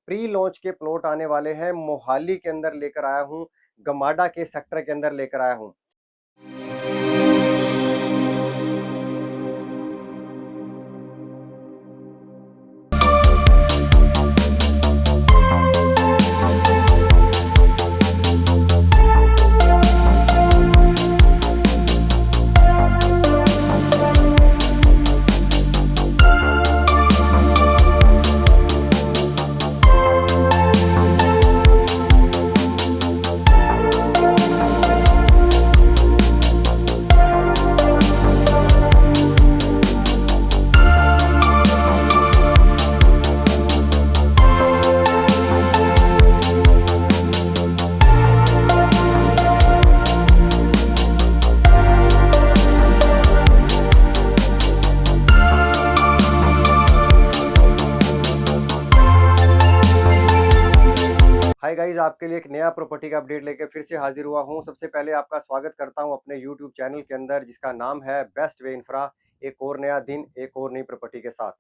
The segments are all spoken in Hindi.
प्री लॉन्च के प्लॉट आने वाले हैं। मोहाली के अंदर लेकर आया हूँ, गमाडा के सेक्टर के अंदर लेकर आया हूँ। हाय गाइस, आपके लिए एक नया प्रॉपर्टी का अपडेट लेकर फिर से हाजिर हुआ हूं। सबसे पहले आपका स्वागत करता हूं अपने यूट्यूब चैनल के अंदर, जिसका नाम है बेस्ट वे इंफ्रा। एक और नया दिन, एक और नई प्रॉपर्टी के साथ।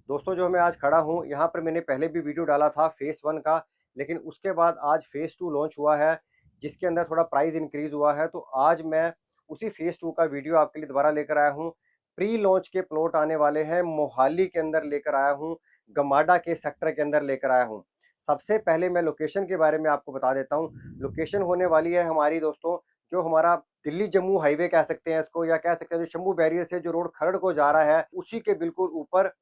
दोस्तों, जो मैं आज खड़ा हूं यहां पर, मैंने पहले भी वीडियो डाला था फेस 1 का, लेकिन उसके बाद आज फेस 2 लॉन्च हुआ है, जिसके अंदर थोड़ा प्राइस इंक्रीज हुआ है। तो आज मैं उसी फेस 2 का वीडियो आपके लिए दोबारा लेकर आया हूँ। प्री लॉन्च के प्लॉट आने वाले हैं, मोहाली के अंदर लेकर आया हूँ, गमाडा के सेक्टर के अंदर लेकर आया हूँ। सबसे पहले मैं लोकेशन के बारे में आपको बता देता हूँ। लोकेशन होने वाली है हमारी दोस्तों, जो हमारा दिल्ली जम्मू हाईवे कह सकते हैं इसको, या कह सकते हैं जो शंभू बैरियर से जो रोड खरड़ को जा रहा है, उसी के बिल्कुल ऊपर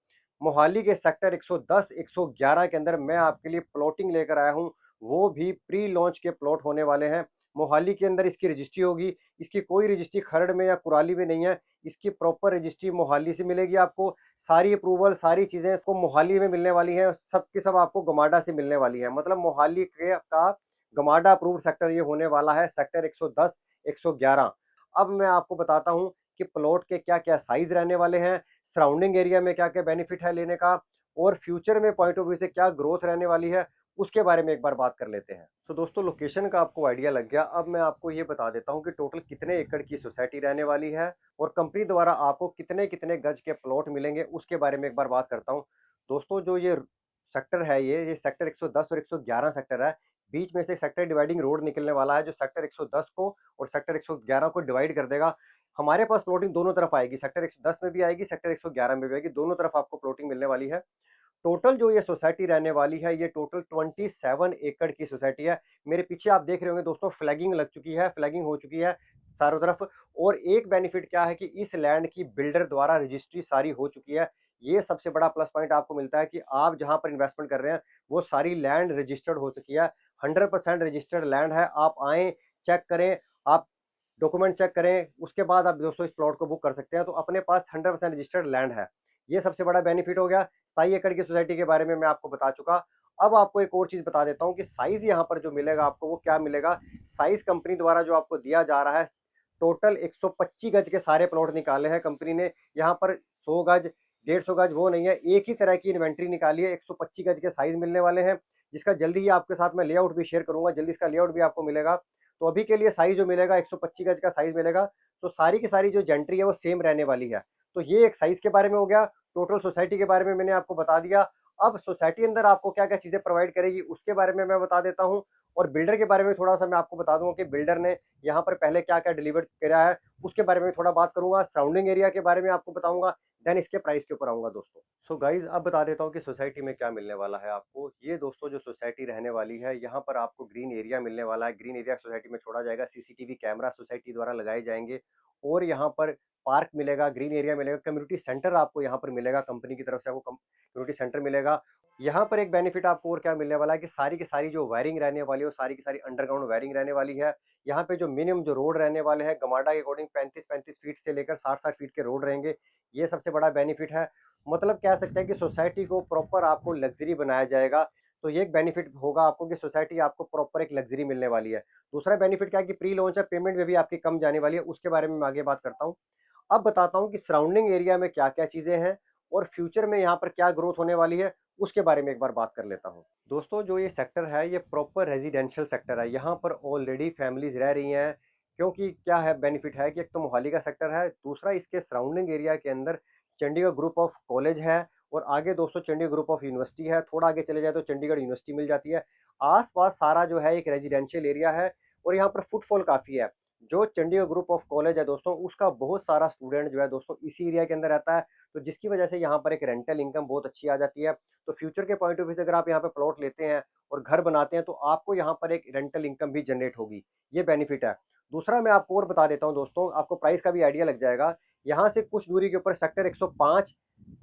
मोहाली के सेक्टर 110 111 के अंदर मैं आपके लिए प्लॉटिंग लेकर आया हूँ। वो भी प्री लॉन्च के प्लॉट होने वाले हैं। मोहाली के अंदर इसकी रजिस्ट्री होगी। इसकी कोई रजिस्ट्री खरड़ में या कुराली में नहीं है। इसकी प्रॉपर रजिस्ट्री मोहाली से मिलेगी आपको। सारी अप्रूवल, सारी चीजें इसको मोहाली में मिलने वाली हैं। सब की सब आपको गमाडा से मिलने वाली है। मतलब मोहाली के का गमाडा अप्रूव्ड सेक्टर ये होने वाला है, सेक्टर 110 111। अब मैं आपको बताता हूँ कि प्लॉट के क्या क्या साइज रहने वाले हैं, सराउंडिंग एरिया में क्या क्या बेनिफिट है लेने का, और फ्यूचर में पॉइंट ऑफ व्यू से क्या ग्रोथ रहने वाली है, उसके बारे में एक बार बात कर लेते हैं। तो दोस्तों, लोकेशन का आपको आइडिया लग गया। अब मैं आपको ये बता देता हूँ कि टोटल कितने एकड़ की सोसाइटी रहने वाली है, और कंपनी द्वारा आपको कितने कितने गज के प्लॉट मिलेंगे, उसके बारे में एक बार बात करता हूँ। दोस्तों, जो ये सेक्टर है, ये सेक्टर 110 और 111 सेक्टर है। बीच में से सेक्टर डिवाइडिंग रोड निकलने वाला है, जो सेक्टर 110 को और सेक्टर 111 को डिवाइड कर देगा। हमारे पास प्लॉटिंग दोनों तरफ आएगी, सेक्टर 110 में भी आएगी, सेक्टर 111 में भी आएगी। दोनों तरफ आपको प्लॉटिंग मिलने वाली है। टोटल जो ये सोसाइटी रहने वाली है, ये टोटल 27 एकड़ की सोसाइटी है। मेरे पीछे आप देख रहे होंगे दोस्तों, फ्लैगिंग लग चुकी है, फ्लैगिंग हो चुकी है चारों तरफ। और एक बेनिफिट क्या है कि इस लैंड की बिल्डर द्वारा रजिस्ट्री सारी हो चुकी है। ये सबसे बड़ा प्लस पॉइंट आपको मिलता है कि आप जहां पर इन्वेस्टमेंट कर रहे हैं, वो सारी लैंड रजिस्टर्ड हो चुकी है। 100% रजिस्टर्ड लैंड है। आप आए, चेक करें, आप डॉक्यूमेंट चेक करें, उसके बाद आप दोस्तों इस प्लॉट को बुक कर सकते हैं। तो अपने पास 100% रजिस्टर्ड लैंड है। ये सबसे बड़ा बेनिफिट हो गया। 27 एकड़ की सोसाइटी के बारे में मैं आपको बता चुका। अब आपको एक और चीज बता देता हूँ कि साइज यहाँ पर जो मिलेगा आपको, वो क्या मिलेगा। साइज कंपनी द्वारा जो आपको दिया जा रहा है, टोटल 125 गज के सारे प्लॉट निकाले हैं कंपनी ने। यहाँ पर 100 गज, 150 गज वो नहीं है, एक ही तरह की इन्वेंट्री निकाली है। 125 गज के साइज मिलने वाले हैं, जिसका जल्दी ही आपके साथ मैं लेआउट भी शेयर करूंगा। जल्दी इसका लेआउट भी आपको मिलेगा। तो अभी के लिए साइज जो मिलेगा, 125 गज का साइज मिलेगा। तो सारी की सारी जो जेंट्री है वो सेम रहने वाली है। तो ये एक साइज के बारे में हो गया। टोटल सोसाइटी के बारे में मैंने आपको बता दिया। अब सोसाइटी अंदर आपको क्या क्या चीजें प्रोवाइड करेगी, उसके बारे में मैं बता देता हूँ। और बिल्डर के बारे में थोड़ा सा मैं आपको बता दूंगा कि बिल्डर ने यहाँ पर पहले क्या क्या डिलीवर करा है, उसके बारे में थोड़ा बात करूंगा। सराउंडिंग एरिया के बारे में आपको बताऊंगा, देन इसके प्राइस के ऊपर आऊंगा दोस्तों। सो गाइज, अब बता देता हूँ कि सोसाइटी में क्या मिलने वाला है आपको। ये दोस्तों जो सोसाइटी रहने वाली है, यहाँ पर आपको ग्रीन एरिया मिलने वाला है। ग्रीन एरिया सोसाइटी में छोड़ा जाएगा। सीसीटीवी कैमरा सोसाइटी द्वारा लगाए जाएंगे। और यहाँ पर पार्क मिलेगा, ग्रीन एरिया मिलेगा, कम्युनिटी सेंटर आपको यहाँ पर मिलेगा। कंपनी की तरफ से आपको कम्युनिटी सेंटर मिलेगा। यहाँ पर एक बेनिफिट आपको और क्या मिलने वाला है कि सारी की सारी जो वायरिंग रहने वाली है, वो सारी की सारी अंडरग्राउंड वायरिंग रहने वाली है। यहाँ पे जो मिनिमम जो रोड रहने वाले हैं, गमाडा के अकॉर्डिंग 35-35 फीट से लेकर 60-60 फीट के रोड रहेंगे। ये सबसे बड़ा बेनिफिट है। मतलब कह सकते हैं कि सोसाइटी को प्रॉपर आपको लग्जरी बनाया जाएगा। तो ये एक बेनिफिट होगा आपको कि सोसाइटी आपको प्रॉपर एक लग्जरी मिलने वाली है। दूसरा बेनिफिट क्या है कि प्री लॉन्च है, पेमेंट में भी आपकी कम जाने वाली है। उसके बारे में मैं आगे बात करता हूँ। अब बताता हूँ कि सराउंडिंग एरिया में क्या क्या चीजें हैं, और फ्यूचर में यहाँ पर क्या ग्रोथ होने वाली है, उसके बारे में एक बार बात कर लेता हूँ। दोस्तों, जो ये सेक्टर है, ये प्रॉपर रेजिडेंशियल सेक्टर है। यहाँ पर ऑलरेडी फैमिलीज रह रही हैं। क्योंकि क्या है बेनिफिट है कि एक तो मोहाली का सेक्टर है, दूसरा इसके सराउंडिंग एरिया के अंदर चंडीगढ़ ग्रुप ऑफ कॉलेज है, और आगे दोस्तों चंडीगढ़ ग्रुप ऑफ यूनिवर्सिटी है, थोड़ा आगे चले जाए तो चंडीगढ़ यूनिवर्सिटी मिल जाती है। आस-पास सारा जो है एक रेजिडेंशियल एरिया है और यहाँ पर फुटफॉल काफ़ी है। जो चंडीगढ़ ग्रुप ऑफ कॉलेज है दोस्तों, उसका बहुत सारा स्टूडेंट जो है दोस्तों इसी एरिया के अंदर रहता है, तो जिसकी वजह से यहाँ पर एक रेंटल इनकम बहुत अच्छी आ जाती है। तो फ्यूचर के पॉइंट ऑफ व्यू से अगर आप यहाँ पे प्लॉट लेते हैं और घर बनाते हैं तो आपको यहाँ पर एक रेंटल इनकम भी जनरेट होगी, ये बेनिफिट है। दूसरा मैं आपको और बता देता हूँ दोस्तों, आपको प्राइस का भी आइडिया लग जाएगा। यहाँ से कुछ दूरी के ऊपर सेक्टर 105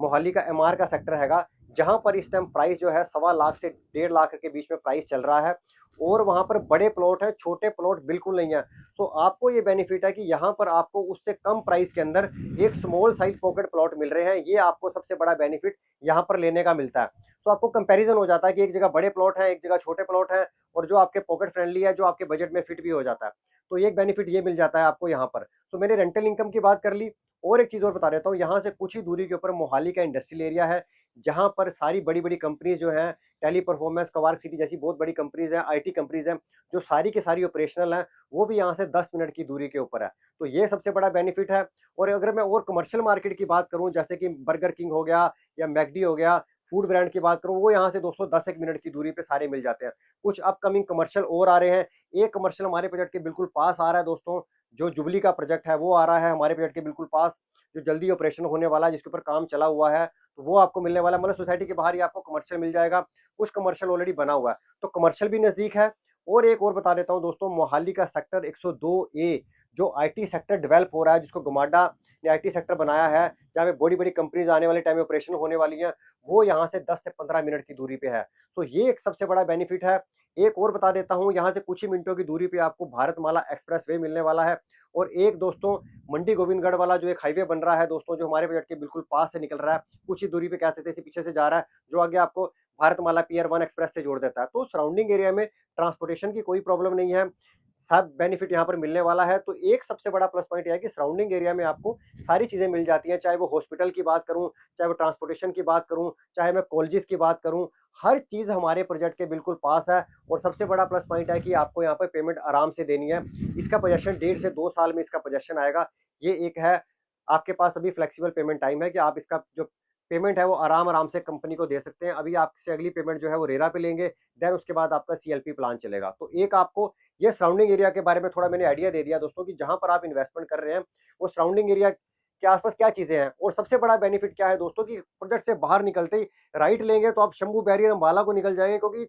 मोहाली का एमआर का सेक्टर हैगा, जहाँ पर इस टाइम प्राइस जो है 1.25 लाख से 1.5 लाख के बीच में प्राइस चल रहा है और वहाँ पर बड़े प्लॉट हैं, छोटे प्लॉट बिल्कुल नहीं है। तो आपको ये बेनिफिट है कि यहाँ पर आपको उससे कम प्राइस के अंदर एक स्मॉल साइज पॉकेट प्लॉट मिल रहे हैं, ये आपको सबसे बड़ा बेनिफिट यहाँ पर लेने का मिलता है। तो आपको कंपैरिजन हो जाता है कि एक जगह बड़े प्लॉट हैं, एक जगह छोटे प्लॉट हैं और जो आपके पॉकेट फ्रेंडली है, जो आपके बजट में फिट भी हो जाता है। तो ये एक बेनिफिट ये मिल जाता है आपको यहाँ पर। तो मैंने रेंटल इनकम की बात कर ली और एक चीज़ और बता देता हूँ, यहाँ से कुछ ही दूरी के ऊपर मोहाली का इंडस्ट्रियल एरिया है, जहाँ पर सारी बड़ी-बड़ी कंपनीज़ जो हैं, टेली परफॉर्मेंस, कवार्क सिटी जैसी बहुत बड़ी कंपनीज़ हैं, आईटी कंपनीज़ हैं, जो सारी की सारी ऑपरेशनल हैं, वो भी यहाँ से 10 मिनट की दूरी के ऊपर है। तो ये सबसे बड़ा बेनिफिट है। और अगर मैं और कमर्शियल मार्केट की बात करूँ, जैसे कि बर्गर किंग हो गया या मैकडी हो गया, फूड ब्रांड की बात करूँ, वो यहाँ से दोस्तों 10 एक मिनट की दूरी पे सारे मिल जाते हैं। कुछ अपकमिंग कमर्शियल और आ रहे हैं। एक कमर्शियल हमारे बजट के बिल्कुल पास आ रहा है दोस्तों, जो जुबली का प्रोजेक्ट है वो आ रहा है हमारे बजट के बिल्कुल पास, जो जल्दी ऑपरेशन होने वाला है, जिसके ऊपर काम चला हुआ है, तो वो आपको मिलने वाला है। मतलब सोसाइटी के बाहर ही आपको कमर्शियल मिल जाएगा, कुछ कमर्शियल ऑलरेडी बना हुआ है, तो कमर्शियल भी नज़दीक है। और एक और बता देता हूँ दोस्तों, मोहाली का सेक्टर 102 ए जो आईटी सेक्टर डेवलप हो रहा है, जिसको गमाडा ने आईटी सेक्टर बनाया है, जहाँ पे बड़ी-बड़ी कंपनीज़ आने वाले टाइम में ऑपरेशन होने वाली हैं, वो यहाँ से 10 से 15 मिनट की दूरी पे है। तो ये एक सबसे बड़ा बेनिफिट है। एक और बता देता हूँ, यहाँ से कुछ ही मिनटों की दूरी पे आपको भारतमाला एक्सप्रेसवे मिलने वाला है और एक दोस्तों मंडी गोविंदगढ़ वाला जो एक हाईवे बन रहा है दोस्तों, जो हमारे बजट के बिल्कुल पास से निकल रहा है, कुछ ही दूरी पे कह सकते हैं, इसे पीछे से जा रहा है, जो आगे आपको भारतमाला पीयर 1 एक्सप्रेस से जोड़ देता है। तो सराउंडिंग एरिया में ट्रांसपोर्टेशन की कोई प्रॉब्लम नहीं है, सब बेनिफिट यहाँ पर मिलने वाला है। तो एक सबसे बड़ा प्लस पॉइंट ये है कि सराउंडिंग एरिया में आपको सारी चीज़ें मिल जाती हैं, चाहे वो हॉस्पिटल की बात करूँ, चाहे वो ट्रांसपोर्टेशन की बात करूँ, चाहे मैं कॉलेजेस की बात करूँ, हर चीज़ हमारे प्रोजेक्ट के बिल्कुल पास है। और सबसे बड़ा प्लस पॉइंट है कि आपको यहाँ पर पेमेंट आराम से देनी है। इसका पोजेसन 1.5 से 2 साल में इसका पोजेसन आएगा। ये एक है, आपके पास अभी फ्लेक्सिबल पेमेंट टाइम है कि आप इसका जो पेमेंट है वो आराम-आराम से कंपनी को दे सकते हैं। अभी आपसे अगली पेमेंट जो है वो रेरा पे लेंगे, देन उसके बाद आपका सीएलपी प्लान चलेगा। तो एक आपको ये सराउंडिंग एरिया के बारे में थोड़ा मैंने आइडिया दे दिया दोस्तों, कि जहाँ पर आप इन्वेस्टमेंट कर रहे हैं, वो सराउंडिंग एरिया के आस-पास क्या चीज़ें हैं। और सबसे बड़ा बेनिफिट क्या है दोस्तों, कि प्रोजेक्ट से बाहर निकलते ही राइट लेंगे तो आप शंभू बैरियर अम्बाला को निकल जाएँगे, क्योंकि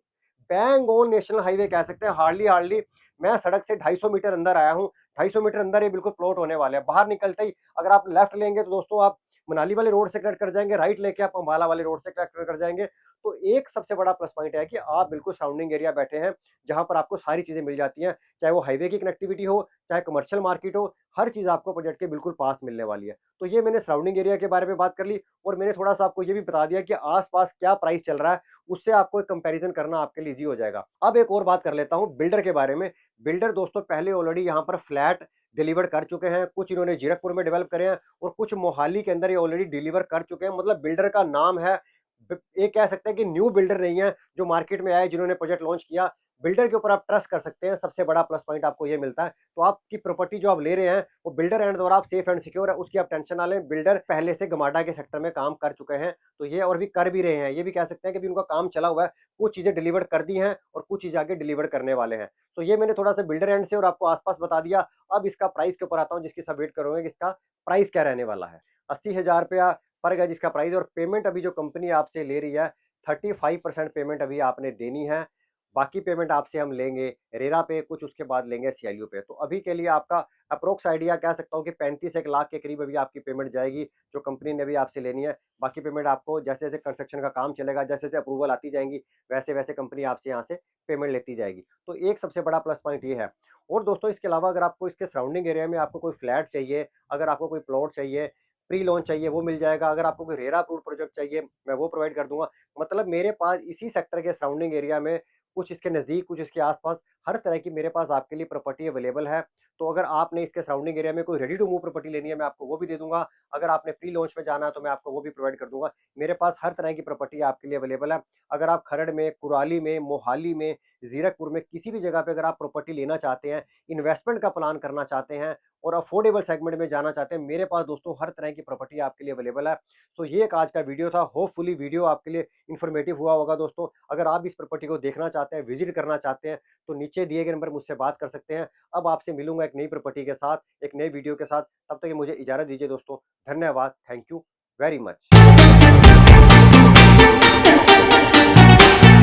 बैंग ऑन नेशनल हाईवे कह सकते हैं। हार्डली मैं सड़क से 250 मीटर अंदर आया हूँ, 250 मीटर अंदर ये बिल्कुल प्लॉट होने वाले हैं। बाहर निकलते ही अगर आप लेफ्ट लेंगे तो दोस्तों आप मनाली वाले रोड से कट कर जाएँगे, राइट लेके आप अम्बाला वाले रोड से कट कर जाएँगे। तो एक सबसे बड़ा प्लस पॉइंट है कि आप बिल्कुल सराउंडिंग एरिया बैठे हैं, जहाँ पर आपको सारी चीज़ें मिल जाती हैं, चाहे वो हाईवे की कनेक्टिविटी हो, चाहे कमर्शियल मार्केट हो, हर चीज़ आपको प्रोजेक्ट के बिल्कुल पास मिलने वाली है। तो ये मैंने सराउंडिंग एरिया के बारे में बात कर ली और मैंने थोड़ा-सा आपको ये भी बता दिया कि आस-पास क्या प्राइस चल रहा है, उससे आपको एक कंपैरिज़न करना आपके लिए ईज़ी हो जाएगा। अब एक और बात कर लेता हूँ बिल्डर के बारे में। बिल्डर दोस्तों पहले ऑलरेडी यहाँ पर फ्लैट डिलीवर कर चुके हैं, कुछ इन्होंने जीरकपुर में डेवलप करे हैं और कुछ मोहाली के अंदर ये ऑलरेडी डिलीवर कर चुके हैं। मतलब बिल्डर का नाम है, ये कह सकते हैं कि न्यू बिल्डर नहीं है, जो मार्केट में आए, जिन्होंने प्रोजेक्ट लॉन्च किया। बिल्डर के ऊपर आप ट्रस्ट कर सकते हैं, सबसे बड़ा प्लस पॉइंट आपको ये मिलता है। तो आपकी प्रॉपर्टी जो आप ले रहे हैं, वो बिल्डर एंड द्वारा आप सेफ एंड सिक्योर है, उसकी आप टेंशन ना लें। बिल्डर पहले से गमाडा के सेक्टर में काम कर चुके हैं, तो ये और भी कर भी रहे हैं। ये भी कह सकते हैं कि अभी उनका काम चला हुआ है, कुछ चीज़ें डिलीवर कर दी हैं और कुछ चीज़ें आगे डिलीवर करने वाले हैं। तो ये मैंने थोड़ा-सा बिल्डर एंड से और आपको आस-पास बता दिया। अब इसका प्राइस के ऊपर आता हूँ, जिसकी सब वेट करोगे कि इसका प्राइस क्या रहने वाला है। ₹80,000 पर गज इसका प्राइस, और पेमेंट अभी जो कंपनी आपसे ले रही है, 35% पेमेंट अभी आपने देनी है। बाकी पेमेंट आपसे हम लेंगे रेरा पे, कुछ उसके बाद लेंगे सीएलयू पे। तो अभी के लिए आपका अप्रोक्स आइडिया कह सकता हूँ कि 35 एक लाख के करीब अभी आपकी पेमेंट जाएगी, जो कंपनी ने अभी आपसे लेनी है। बाकी पेमेंट आपको जैसे-जैसे कंस्ट्रक्शन का काम चलेगा, जैसे-जैसे अप्रूवल आती जाएँगी, वैसे-वैसे कंपनी आपसे यहाँ से पेमेंट लेती जाएगी। तो एक सबसे बड़ा प्लस पॉइंट ये है। और दोस्तों इसके अलावा अगर आपको इसके सराउंडिंग एरिया में आपको कोई फ्लैट चाहिए, अगर आपको कोई प्लॉट चाहिए, प्री लॉन्च चाहिए, वो मिल जाएगा। अगर आपको कोई रेरा अप्रूव्ड प्रोजेक्ट चाहिए, मैं वो प्रोवाइड कर दूँगा। मतलब मेरे पास इसी सेक्टर के सराउंडिंग एरिया में, कुछ इसके नज़दीक, कुछ इसके आस-पास, हर तरह की मेरे पास आपके लिए प्रॉपर्टी अवेलेबल है। तो अगर आपने इसके सराउंडिंग एरिया में कोई रेडी टू मूव प्रॉपर्टी लेनी है, मैं आपको वो भी दे दूँगा। अगर आपने प्री लॉन्च में जाना है, तो मैं आपको वो भी प्रोवाइड कर दूँगा। मेरे पास हर तरह की प्रॉपर्टी आपके लिए अवेलेबल है। अगर आप खरड़ में, कुराली में, मोहाली में, ज़ीरकपुर में किसी भी जगह पे अगर आप प्रॉपर्टी लेना चाहते हैं, इन्वेस्टमेंट का प्लान करना चाहते हैं और अफोर्डेबल सेगमेंट में जाना चाहते हैं, मेरे पास दोस्तों हर तरह की प्रॉपर्टी आपके लिए अवेलेबल है। तो ये एक आज का वीडियो था। होपफुली वीडियो आपके लिए इन्फॉर्मेटिव हुआ होगा दोस्तों। अगर आप इस प्रॉपर्टी को देखना चाहते हैं, विजिट करना चाहते हैं, तो नीचे दिए गए नंबर मुझसे बात कर सकते हैं। अब आपसे मिलूँगा एक नई प्रॉपर्टी के साथ, एक नए वीडियो के साथ। तब तक के मुझे इजाज़त दीजिए दोस्तों। धन्यवाद। Thank you very much.